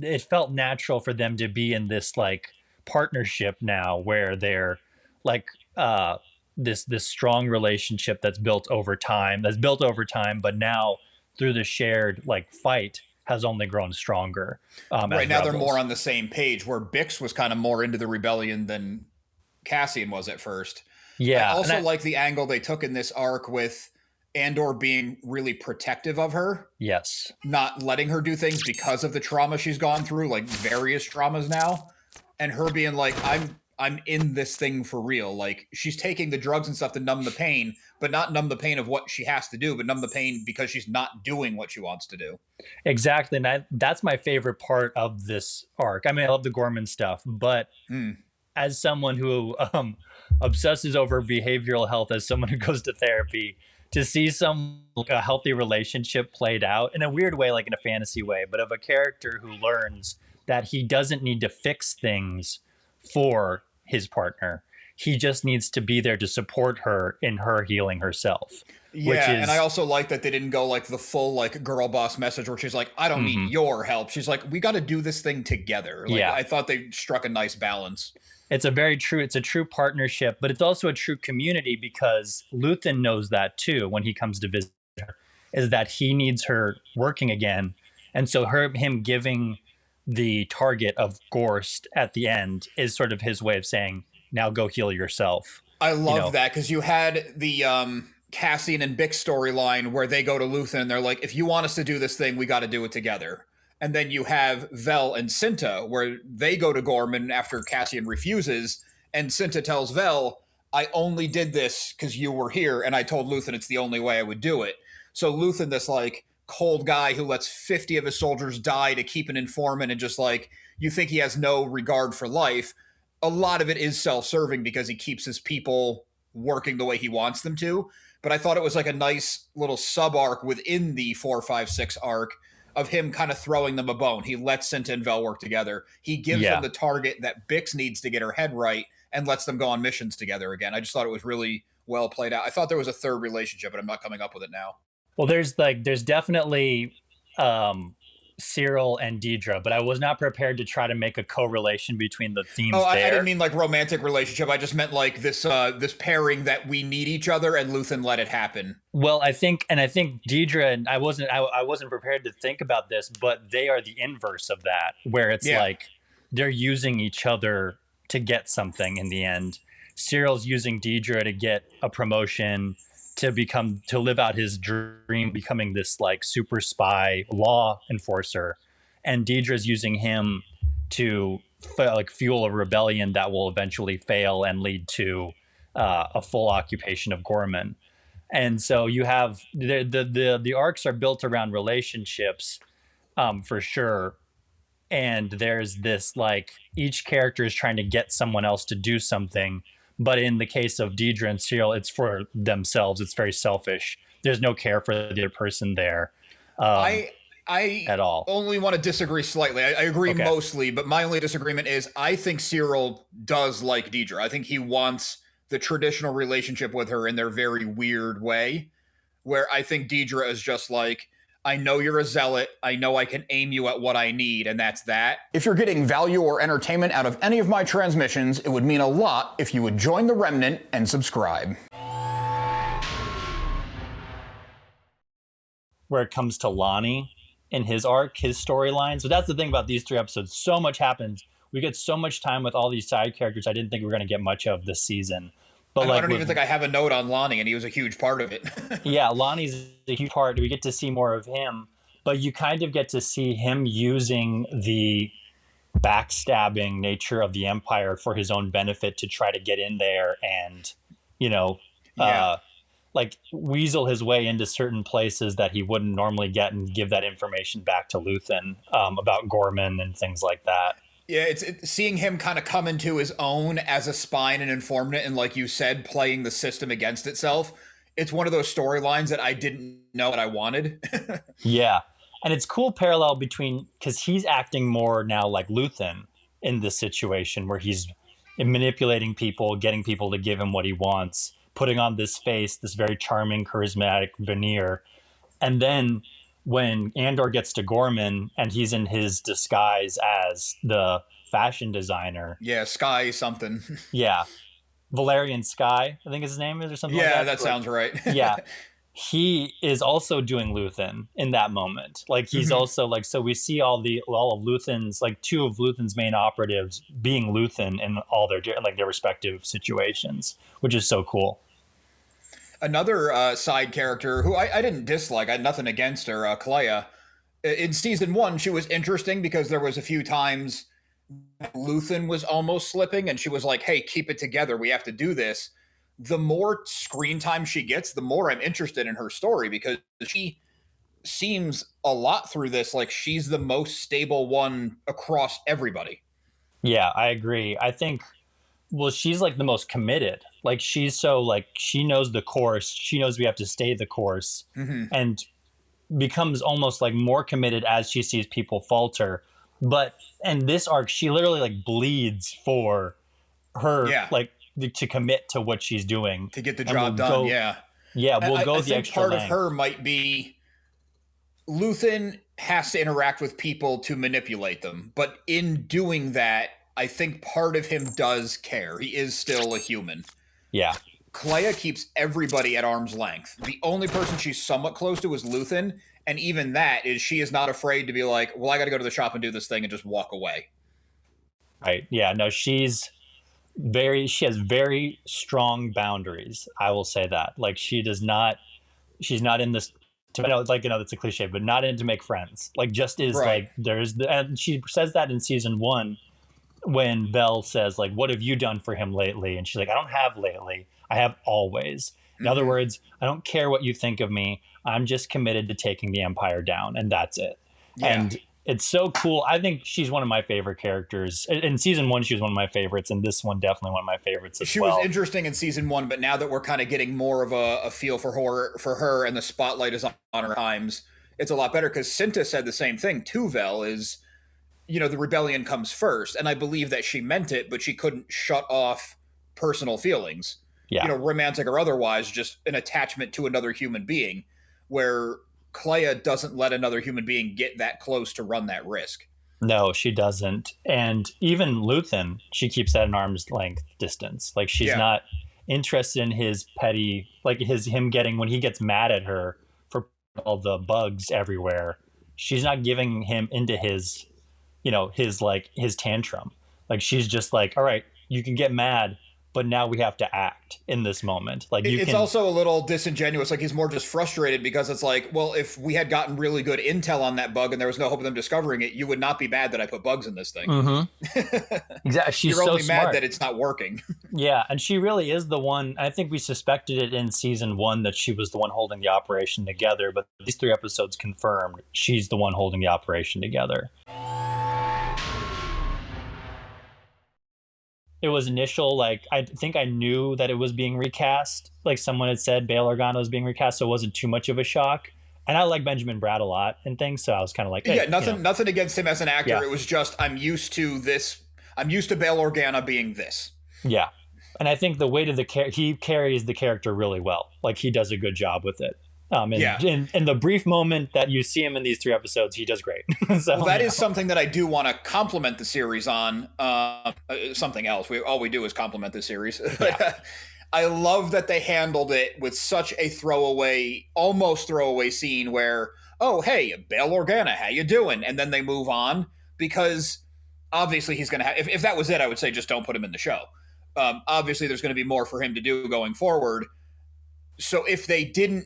it felt natural for them to be in this like partnership now where they're like this strong relationship that's built over time, but now through the shared like fight has only grown stronger Right as now, they're more rebels. on the same page, where Bix was kind of more into the rebellion than Cassian was at first. I Yeah, and also I like the angle they took in this arc with Andor being really protective of her, yes, not letting her do things because of the trauma she's gone through, like various traumas now, and her being like, I'm in this thing for real. Like she's taking the drugs and stuff to numb the pain, but not numb the pain of what she has to do, but numb the pain because she's not doing what she wants to do. exactly. And that's my favorite part of this arc. I mean, I love the Gorman stuff, but Mm. as someone who obsesses over behavioral health, as someone who goes to therapy, to see some like, a healthy relationship played out in a weird way, like in a fantasy way, but of a character who learns that he doesn't need to fix things for his partner. He just needs to be there to support her in her healing herself, which Yeah, and I is also like that they didn't go like the full like girl boss message where she's like, I don't need mhm, your help. She's like, we got to do this thing together. Like yeah. I thought they struck a nice balance. It's a true partnership, but it's also a true community because Luthen knows that too when he comes to visit her, is that he needs her working again. And so him giving the target of Gorst at the end is sort of his way of saying, now go heal yourself. I You love know, that because you had the Cassian and Bix storyline where they go to Luthen and they're like, if you want us to do this thing, we got to do it together. And then you have Vel and Cinta where they go to Gorman after Cassian refuses, and Cinta tells Vel, I only did this because you were here, and I told Luthen it's the only way I would do it. So Luthen, this like cold guy who lets 50 of his soldiers die to keep an informant and just like you think he has no regard for life, a lot of it is self-serving because he keeps his people working the way he wants them to. But I thought it was like a nice little sub arc within the 456 arc of him kind of throwing them a bone. He lets Cinta and Vel work together. He gives them yeah. the target that Bix needs to get her head right and lets them go on missions together again. I just thought it was really well played out. I thought there was a third relationship, but I'm not coming up with it now. Well, there's definitely um, Cyril and Deidre, but I was not prepared to try to make a correlation between the Oh, themes I didn't there. mean like romantic relationship. I just meant like this pairing that we need each other, and Luthen let it happen. Well, I think Deidre and I wasn't prepared to think about this, but they are the inverse of that, where it's Yeah, like they're using each other to get something in the end. Cyril's using Deidre to get a promotion, to live out his dream, becoming this like super spy law enforcer, and Deidre's using him to like fuel a rebellion that will eventually fail and lead to a full occupation of Gorman. And so you have the arcs are built around relationships, for sure. And there's this like each character is trying to get someone else to do something, but in the case of Deidre and Cyril, it's for themselves. It's very selfish. There's no care for the other person there, um, I I at all. only want to disagree slightly. I agree Okay. mostly, but my only disagreement is I think Cyril does like Deidre. I think he wants the traditional relationship with her in their very weird way, where I think Deidre is just like, I know you're a zealot. I know I can aim you at what I need, and that's that. If you're getting value or entertainment out of any of my transmissions, it would mean a lot if you would join the Remnant and subscribe. Where it comes to Lonnie in his arc, his storyline. So that's the thing about these three episodes. So much happens. We get so much time with all these side characters I didn't think we were going to get much of this season. But I like don't even with think I have a note on Lonnie, and he was a huge part of it. yeah, Lonnie's a huge part. We get to see more of him, but you kind of get to see him using the backstabbing nature of the Empire for his own benefit to try to get in there and, you know, Yeah. uh, like weasel his way into certain places that he wouldn't normally get and give that information back to Luthen about Gorman and things like that. Yeah, seeing him kind of come into his own as a spy and an informant, and like you said, playing the system against itself. It's one of those storylines that I didn't know that I wanted. Yeah. And it's cool parallel between because he's acting more now like Luthen in this situation where he's manipulating people, getting people to give him what he wants, putting on this face, this very charming, charismatic veneer. And then when Andor gets to Gorman and he's in his disguise as the fashion designer. Yeah, Sky something. Yeah, Valerian Sky, I think his name is, or something like Yeah, that. that sounds right. Yeah, he is also doing Luthen in that moment. Like he's also like, so we see all of Luthen's, like two of Luthen's main operatives being Luthen in all their like their respective situations, which is so cool. Another side character who I didn't dislike, I had nothing against her, Kalea. In season 1, she was interesting because there was a few times Luthen was almost slipping, and she was like, "Hey, keep it together. We have to do this." The more screen time she gets, the more I'm interested in her story because she seems a lot through this like she's the most stable one across everybody. Yeah, I agree. I think, well, she's like the most committed. Like she's so like she knows the course. She knows we have to stay the course, and becomes almost like more committed as she sees people falter. But in this arc, she literally like bleeds for her, Yeah, like to commit to what she's doing to get the and job done. Yeah, we'll go I the think extra part length. of her might be Luthen has to interact with people to manipulate them, but in doing that, I think part of him does care. He is still a human. Yeah, Kalea keeps everybody at arm's length. The only person she's somewhat close to is Luthen, and even that is she is not afraid to be like, well, I got to go to the shop and do this thing and just walk away. right. Yeah, no, she has very strong boundaries. I will say that. Like she's not in this. I know, like, it's a cliche, but not in to make friends. Like, just is Right. like and she says that in season 1 when Belle says like, "What have you done for him lately?" And she's like, "I don't have lately. I have always." In other words, I don't care what you think of me. I'm just committed to taking the Empire down, and that's it. Yeah. And it's so cool. I think she's one of my favorite characters. In season 1, she was one of my favorites, and this one definitely one of my favorites as She well. was interesting in season 1, but now that we're kind of getting more of a feel for her, and the spotlight is on her times, it's a lot better because Cinta said the same thing to Vel is, the rebellion comes first, and I believe that she meant it, but she couldn't shut off personal feelings. Yeah. Romantic or otherwise, just an attachment to another human being, where Kalea doesn't let another human being get that close to run that risk. No, she doesn't. And even Luthen, she keeps at an arm's length distance. Like she's not interested in his petty, like him getting, when he gets mad at her for all the bugs everywhere. She's not giving him into his, his tantrum. Like she's just like, all right, you can get mad, but now we have to act in this moment. Like it's also a little disingenuous. Like he's more just frustrated because it's like, well, if we had gotten really good intel on that bug and there was no hope of them discovering it, you would not be mad that I put bugs in this thing. Exactly. She's You're only so mad smart that it's not working. Yeah, and she really is the one. I think we suspected it in season 1 that she was the one holding the operation together, but these 3 episodes confirmed she's the one holding the operation together. It was initial, like, I think I knew that it was being recast. Like, someone had said Bail Organa was being recast, so it wasn't too much of a shock. And I like Benjamin Bratt a lot and things, so I was kind of like, hey, nothing against him as an actor. Yeah. It was just, I'm used to this. I'm used to Bail Organa being this. Yeah. And I think the weight of he carries the character really well. Like, he does a good job with it. In the brief moment that you see him in these 3 episodes, he does great. So that is something that I do want to compliment the series on. Something else. All we do is compliment the series. Yeah. I love that they handled it with such a almost throwaway scene where, oh, hey, Bail Organa, how you doing? And then they move on because obviously he's going to have, if that was it, I would say just don't put him in the show. Obviously there's going to be more for him to do going forward. So if they didn't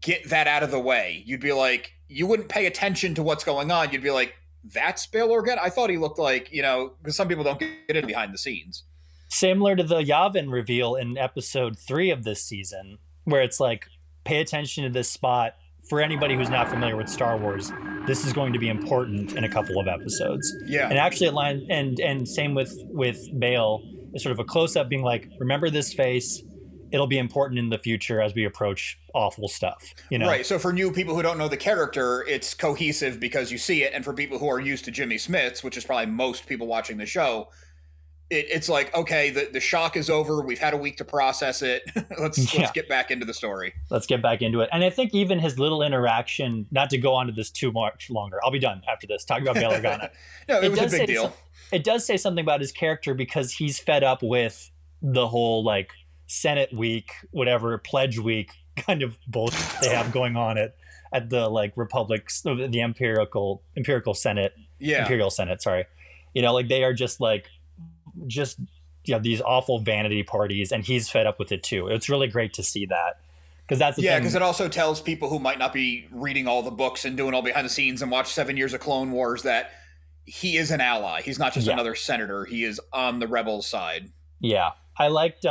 get that out of the way, you'd be like, you wouldn't pay attention to what's going on. You'd be like, that's Bail Organa? I thought he looked like, because some people don't get in behind the scenes. Similar to the Yavin reveal in episode 3 of this season, where it's like, pay attention to this spot. For anybody who's not familiar with Star Wars, this is going to be important in a couple of episodes. Yeah. And actually, and same with Bail, is sort of a close-up being like, remember this face. It'll be important in the future as we approach awful stuff, Right. So for new people who don't know the character, it's cohesive because you see it. And for people who are used to Jimmy Smits, which is probably most people watching the show, it's like, okay, the shock is over. We've had a week to process it. let's Yeah, get back into the story. let's get back into it. And I think even his little interaction, not to go on to this too much longer, I'll be done after this, talking about Bail Organa. No, it It was a does big say deal. it does say something about his character because he's fed up with the whole like Senate week, whatever, pledge week kind of bullshit they have going on at the like republics, the empirical Senate, Yeah. Imperial Senate, sorry. Like they are just these awful vanity parties, and he's fed up with it too. It's really great to see that, because that's the Yeah, because thing. it also tells people who might not be reading all the books and doing all behind the scenes and watch 7 years of Clone Wars that he is an ally. He's not just Yeah, another senator. He is on the rebels' side. yeah. I liked